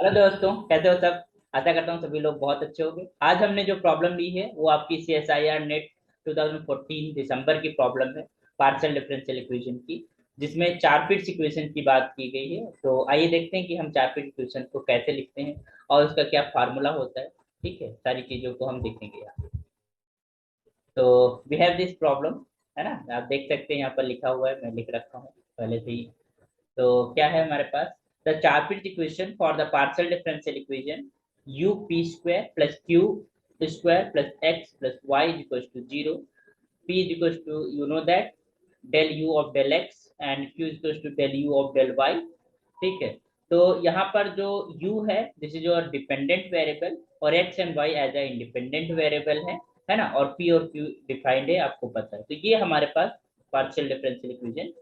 Hello दोस्तों, कैसे हो सब। आशा करता हूँ सभी लोग बहुत अच्छे होंगे। आज हमने जो प्रॉब्लम ली है वो आपकी CSIR नेट 2014 दिसंबर की प्रॉब्लम है, पार्शियल डिफरेंशियल इक्वेशन की, जिसमें चार फिट्स इक्वेशन की बात की गई है। तो आइए देखते हैं कि हम चार फिट इक्वेशन को कैसे लिखते हैं और उसका क्या फार्मूला होता है। ठीक है, सारी चीजों को हम देखेंगे यहाँ। तो वी हैव दिस प्रॉब्लम, है ना। आप देख सकते हैं यहाँ पर लिखा हुआ है, मैं लिख रखा हूँ पहले से ही। तो क्या है हमारे पास, the Charpit equation for the partial differential equation u p square plus q square plus x plus y is equals to 0, p is equals to you know that del u of del x and q is equals to del u of del y। ठीक है, तो यहाँ पर जो u है this is your dependent variable और x and y as a independent variable है ना, और p और q डिफाइंड है, आपको पता है। तो ये हमारे पास पार्शियल डिफरेंशियल इक्वेशन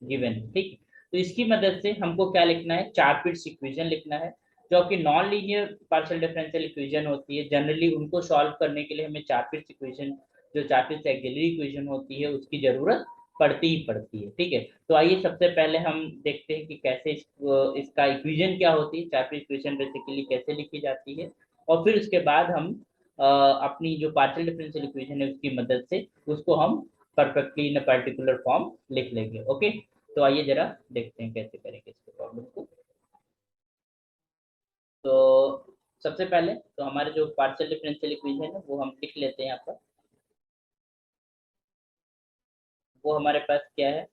गिवन है। ठीक है, तो इसकी मदद से हमको क्या लिखना है, चार फिट्स इक्वेशन लिखना है, जो कि non linear partial differential equation होती है। जनरली उनको सॉल्व करने के लिए हमें चार फिट्स इक्वेशन, जो चार फिट्स ऑक्सिलरी इक्वेशन होती है, उसकी जरूरत पड़ती ही पड़ती है। ठीक है, तो आइए सबसे पहले हम देखते हैं कि कैसे इसका इक्वेशन क्या होती है, चार फिट इक्वेशन बेसिकली कैसे लिखी जाती है, और फिर उसके बाद हम अपनी जो पार्शियल डिफरेंशियल इक्वेशन है उसकी मदद से उसको हम परफेक्टली इन पर्टिकुलर फॉर्म लिख लेंगे। ओके, तो आइए जरा देखते हैं कैसे करेंगे इसके प्रॉब्लम को। तो सबसे पहले तो हमारे जो पार्शियल डिफरेंशियल इक्वेशन है वो हम लिख लेते हैं यहाँ पर। वो हमारे पास क्या है,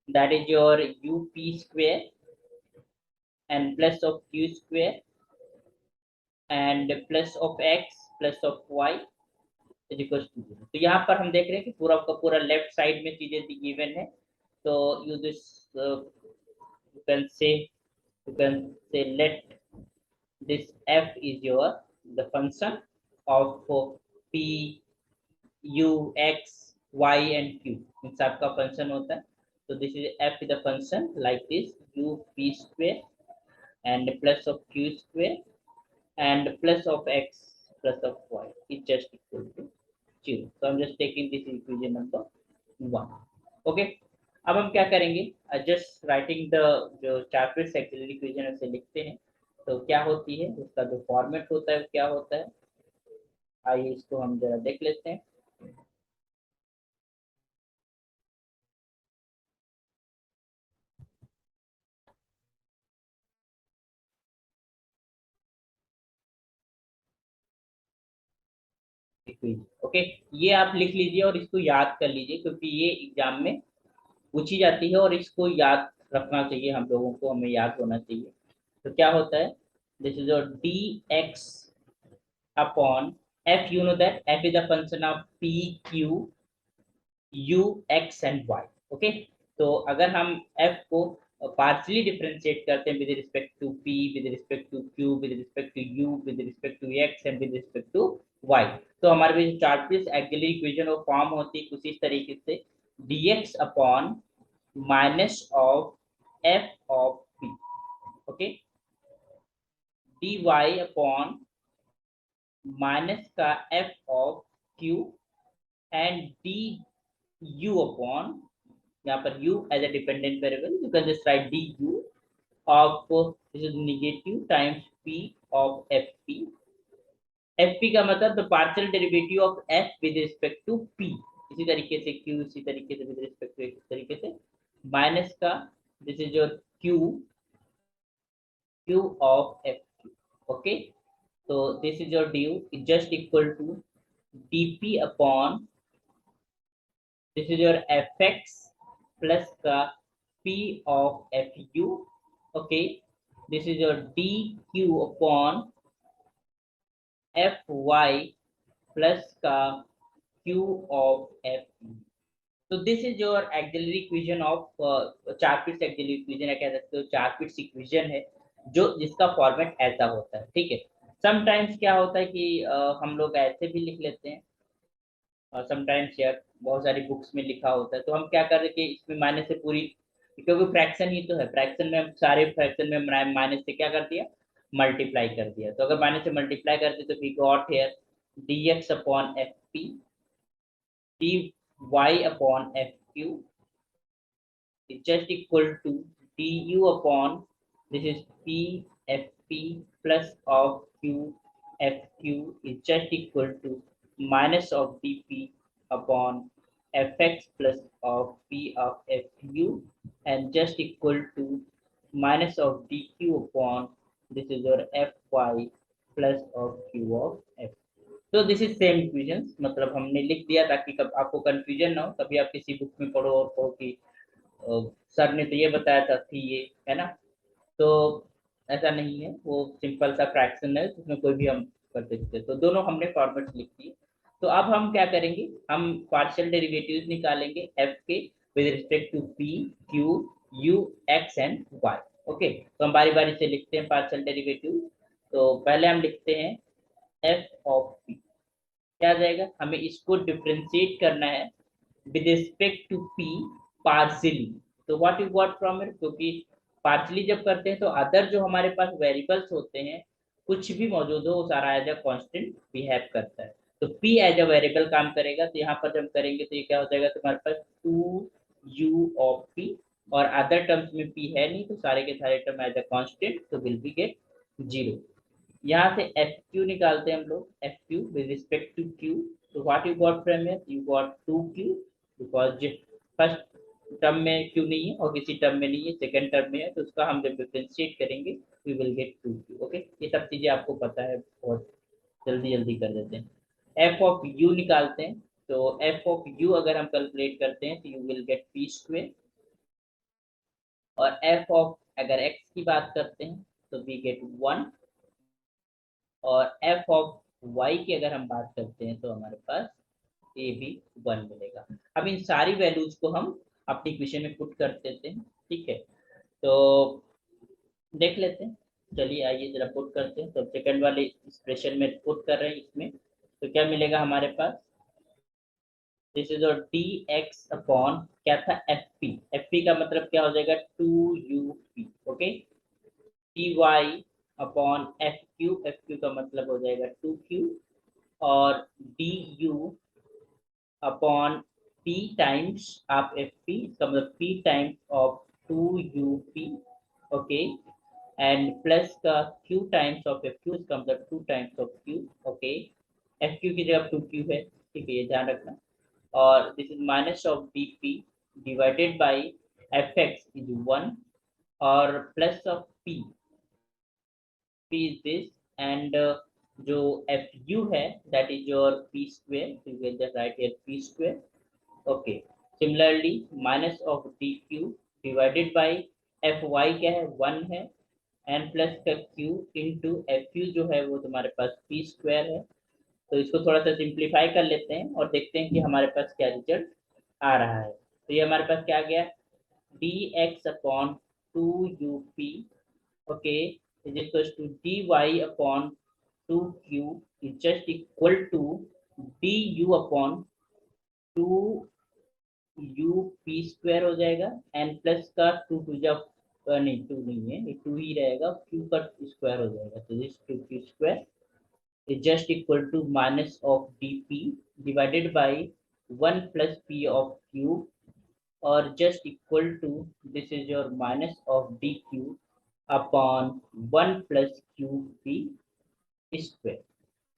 that is your u p square and plus of q square and plus of x plus of y is equal to 0। तो यहाँ पर हम देख रहे हैं कि पूरा का पूरा लेफ्ट साइड में चीजें गिवन है। तो you this you can say let this f is your the function of p u x y and q, इन सब का फंक्शन होता है। तो this is f is the function like this u p square and plus of q square and plus of x plus of y is just equal to 0। so I'm just taking this equation number 1। okay, अब हम क्या करेंगे, just writing the जो Charpit axillary equation उसे लिखते हैं। तो क्या होती है उसका जो फॉर्मेट होता है वो क्या होता है, आइए इसको हम जरा देख लेते हैं। ओके, ये आप लिख लीजिए और इसको याद कर लीजिए, क्योंकि ये एग्जाम में पूछी जाती है और इसको याद रखना चाहिए हम लोगों को, हमें याद होना चाहिए। तो क्या होता है, this is your d x upon f, you know that f is a function of p Q U x and Y. Okay, तो अगर हम एफ को पार्शियली डिफरेंशिएट करते हैं with respect to p, with respect to q, with respect to u, with respect to x and with respect to y, तो हमारे पास Charpit's auxiliary equation of form होती है कुछ इस तरीके से, dx upon minus of F of P, okay, dy upon minus का F of Q and D U upon, यहाँ पर u as a dependent variable, you can just write du of this is negative times p of fp। fp का मतलब the partial derivative of f with respect to p, इसी तरीके से q, इसी तरीके से विद रिस्पेक्ट टू इस तरीके से, माइनस का this is your q of fq। Okay, so this is your du is just equal to dp upon this is your fx plus का p of fu। okay, this is your dq upon fy plus का q of fu। तो this is your auxiliary equation of Charpit's auxiliary equation है, कह सकते हो चार्पिट्स equation है, जो जिसका फॉर्मेट ऐसा होता है। ठीक है, समटाइम्स क्या होता है कि हम लोग ऐसे भी लिख लेते हैं, और समटाइम्स यार बहुत सारी बुक्स में लिखा होता है, तो हम क्या कर रहे कि इसमें माइनस से पूरी, क्योंकि फ्रैक्शन ही तो है, फ्रैक्शन में हम सारे फ्रैक्शन में माइनस से क्या कर दिया, मल्टीप्लाई कर दिया। तो अगर माइनस से मल्टीप्लाई करते तो we got here dx upon f p dy upon fq is just equal to du upon this is p F P plus of Q F Q is just equal to minus of D P upon F X plus of P of F U and just equal to minus of dq upon this is your fy plus of q of f. तो this is same equation, मतलब हमने लिख दिया ताकि कब आपको confusion ना हो, कभी आप किसी बुक में पढ़ो और कहो कि सर ने तो ये बताया था थी ये, है ना। तो ऐसा नहीं है, वो सिंपल सा फ्रैक्शन है, उसमें कोई भी हम कर सकते हैं। तो दोनों हमने फॉर्मेट लिख दिए। तो अब हम क्या करेंगे, हम पार्शियल डेरिवेटिव्स निकालेंगे एफ के with respect to P Q U x and Y. Okay, तो हम बारी बारी से लिखते हैं पार्शियल डेरिवेटिव। तो पहले हम लिखते हैं एफ ऑफ पी, क्या आ जाएगा, हमें इसको डिफ्रेंशिएट करना है with respect to P partially. तो what you got from it, क्योंकि पार्शियली जब करते हैं तो अदर जो हमारे पास वेरिएबल्स होते हैं कुछ भी मौजूद हो वो सारा एज अ कांस्टेंट बिहेव करता है। तो p एज अ वेरिएबल काम करेगा, तो यहाँ पर जब करेंगे तो ये क्या हो जाएगा तुम्हारे पास 2u ऑफ p, और अदर टर्म्स में p है नहीं तो सारे के सारे टर्म एज अ कांस्टेंट, तो विल बी गेट 0। यहाँ से एफ क्यू निकालते हैं हम लोग, F Q with respect to Q. तो what you got from here, you got 2q, because first term में क्यू नहीं है और किसी टर्म में नहीं है, सेकंड टर्म में है, तो उसका हम जब डिफरेंशिएट करेंगे we will get 2q। Okay, ये सब चीजें आपको पता है, बहुत जल्दी जल्दी कर देते हैं। एफ ऑफ यू निकालते हैं, तो एफ ऑफ यू अगर हम कैलकुलेट करते हैं तो you will get P square, और एफ ऑफ अगर एक्स की बात करते हैं तो वी गेट 1, और एफ ऑफ वाई की अगर हम बात करते हैं तो हमारे पास ए भी 1 मिलेगा। अब इन सारी वैल्यूज को हम अपनी इक्वेशन में पुट कर देते हैं, ठीक है। तो देख लेते हैं, चलिए आइए जरा पुट करते हैं। तो सेकंड वाले एक्सप्रेशन में पुट कर रहे हैं इसमें, तो क्या मिलेगा हमारे पास, दिस इज और डी एक्स अपॉन क्या था एफ पी का मतलब क्या हो जाएगा 2u p, okay, D Y upon F Q का मतलब हो जाएगा 2q, और D U upon p times आप एफ पी, इसका मतलब p times of 2u p, okay, and plus का q times of F Q, इसका मतलब 2 times of q, okay. F Q की जगह 2q है, ठीक है, ये ध्यान रखना। और this is minus of D P divided by F X is 1, और plus of p is this, and जो एफ यू है that is your P square, you will just write here P square, okay. Similarly minus of D Q divided by F Y क्या है 1 है, and plus का Q into F U जो है वो तुम्हारे पास पी स्क्वायर है। तो इसको थोड़ा सा सिंप्लीफाई कर लेते हैं और देखते हैं कि हमारे पास क्या रिजल्ट आ रहा है। तो ये हमारे पास क्या आ गया, D x upon 2u p, okay, is equals to dy upon 2q is just equal to du upon 2u p square हो जाएगा, एंड प्लस का 2 टू जब नहीं 2 नहीं है, ये 2 ही रहेगा, q का स्क्वायर हो जाएगा, तो this 2q square is just equal to minus of dp divided by 1 plus p of q, or just equal to this is your minus of dq upon 1 plus Q P square.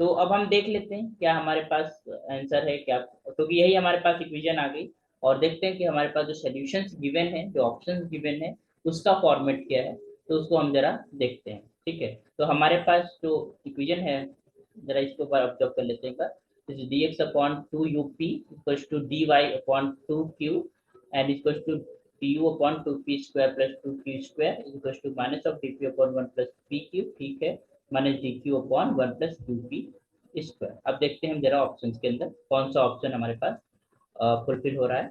तो अब हम देख लेते हैं क्या हमारे पास answer है क्या, क्योंकि यही हमारे पास इक्वेशन आ गई, और देखते हैं कि हमारे पास जो सॉल्यूशंस गिवन है, जो ऑप्शंस गिवन है, उसका फॉर्मेट क्या है, तो उसको हम जरा देखते हैं, ठीक है। तो हमारे पास जो इक्वेशन है, जरा इसको ऑब्जर्व कर लेते हैं, this is dx upon 2up equals to dy upon 2q and equals to du upon 2p square plus 2q square equals to minus of dp upon 1 plus pq, ठीक है, minus dq upon 1 plus 2p square. अब देखते हैं हम जरा options के अंदर कौन सा ऑप्शन हमारे पास फुलफिल हो रहा है।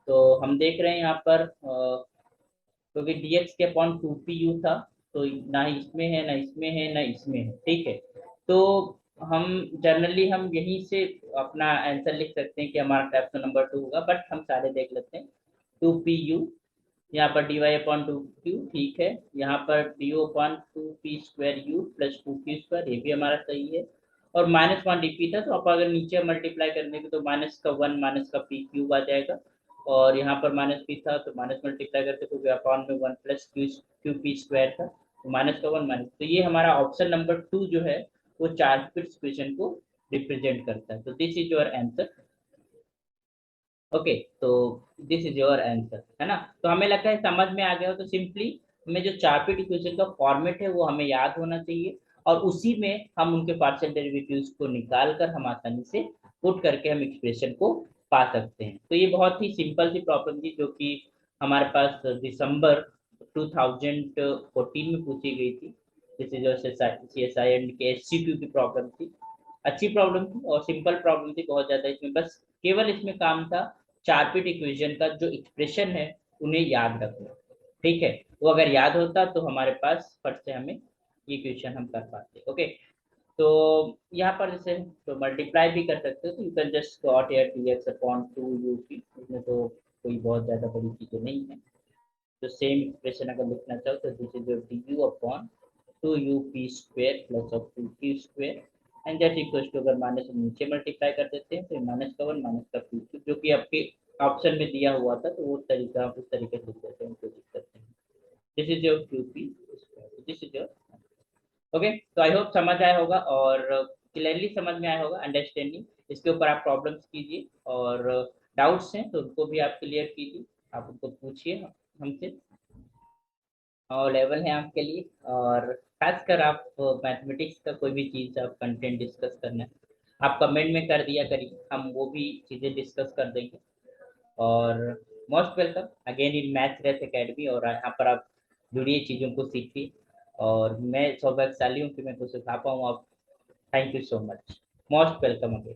तो हम देख रहे हैं यहाँ पर क्योंकि dx के अपॉन 2pu था, तो ना इसमें है ना इसमें है ना इसमें है, ठीक है। तो हम जनरली हम यहीं से अपना आंसर लिख सकते हैं कि हमारा ऑप्शन नंबर 2 होगा, बट हम सारे देख लेते हैं। 2pu, यहाँ पर dy अपॉन 2q, ठीक है, यहाँ पर du upon 2p square u plus 2q square, ये भी हमारा सही है, और -1 dp था, तो आप अगर नीचे मल्टीप्लाई करने के तो माइनस का 1 माइनस का p क्यूब आ जाएगा, और यहाँ पर माइनस p था तो माइनस मल्टीप्लाई करते तो अपॉन में 1 प्लस क्यू पी स्क्वायर था, माइनस का 1 माइनस, तो ये हमारा ऑप्शन नंबर 2 जो है वो 4 बिट्स इक्वेशन को रिप्रेजेंट करता है। तो this is your answer. Okay, तो दिस इज योर आंसर, है ना। तो हमें लगता है समझ में आ गया हो। तो सिंपली हमें जो 4 बिट इक्वेशन का फॉर्मेट है वो हमें याद होना चाहिए, और उसी में हम उनके पार्शियल डेरिवेटिव्स को निकाल कर हम आसानी से पुट करके हम एक्सप्रेशन को पा सकते हैं। तो ये बहुत ही सिंपल सी प्रॉब्लम थी जो कि हमारे पास दिसंबर 2014 में पूछी गई थी। जैसे जो CSI एंड के SC2 की प्रॉब्लम थी, अच्छी प्रॉब्लम थी और सिंपल प्रॉब्लम थी बहुत ज्यादा। इसमें बस केवल इसमें काम था 4 बिट इक्वेशन का जो एक्सप्रेशन है उन्हें याद रखना। ठीक है, वो अगर याद होता तो हमारे पास फट से हमें ये क्वेश्चन हम कर पाते। ओके, तो यहाँ पर जैसे तो मल्टीप्लाई भी कर सकते हो, तो you can just got here dx upon 2up, इसमें तो कोई बहुत ज्यादा बड़ी चीजें नहीं है। तो सेम एक्सप्रेशन अगर लिखना चाहो तो this is your du upon 2up square plus of 2q square, and that equals to, अगर माइनस नीचे मल्टीप्लाई कर देते हैं तो माइनस का 1 माइनस का 2q, जो कि आपके ऑप्शन में दिया हुआ था, तो वो तरीका उस तरीके से लिख देते हैं, कोई दिक्कत नहीं। This is your qp square, this is your. Okay, तो आई होप समझ आया होगा और क्लियरली समझ में आया होगा, अंडरस्टैंडिंग। इसके ऊपर आप प्रॉब्लम्स कीजिए, और डाउट्स हैं तो उनको भी आप क्लियर कीजिए, आप उनको पूछिए हमसे, और लेवल है आपके लिए। और खासकर आप मैथमेटिक्स का कोई भी चीज़ आप कंटेंट डिस्कस करना है, आप कमेंट में कर दिया करिए, हम वो भी चीज़ें डिस्कस कर देंगे। और most welcome again in Math Race Academy, और यहाँ पर आप जुड़िए, चीज़ों को सीखिए, और मैं सौभाग्यशाली हूँ कि मैं कुछ सिखा पाऊँ आप। Thank you so much, most welcome again.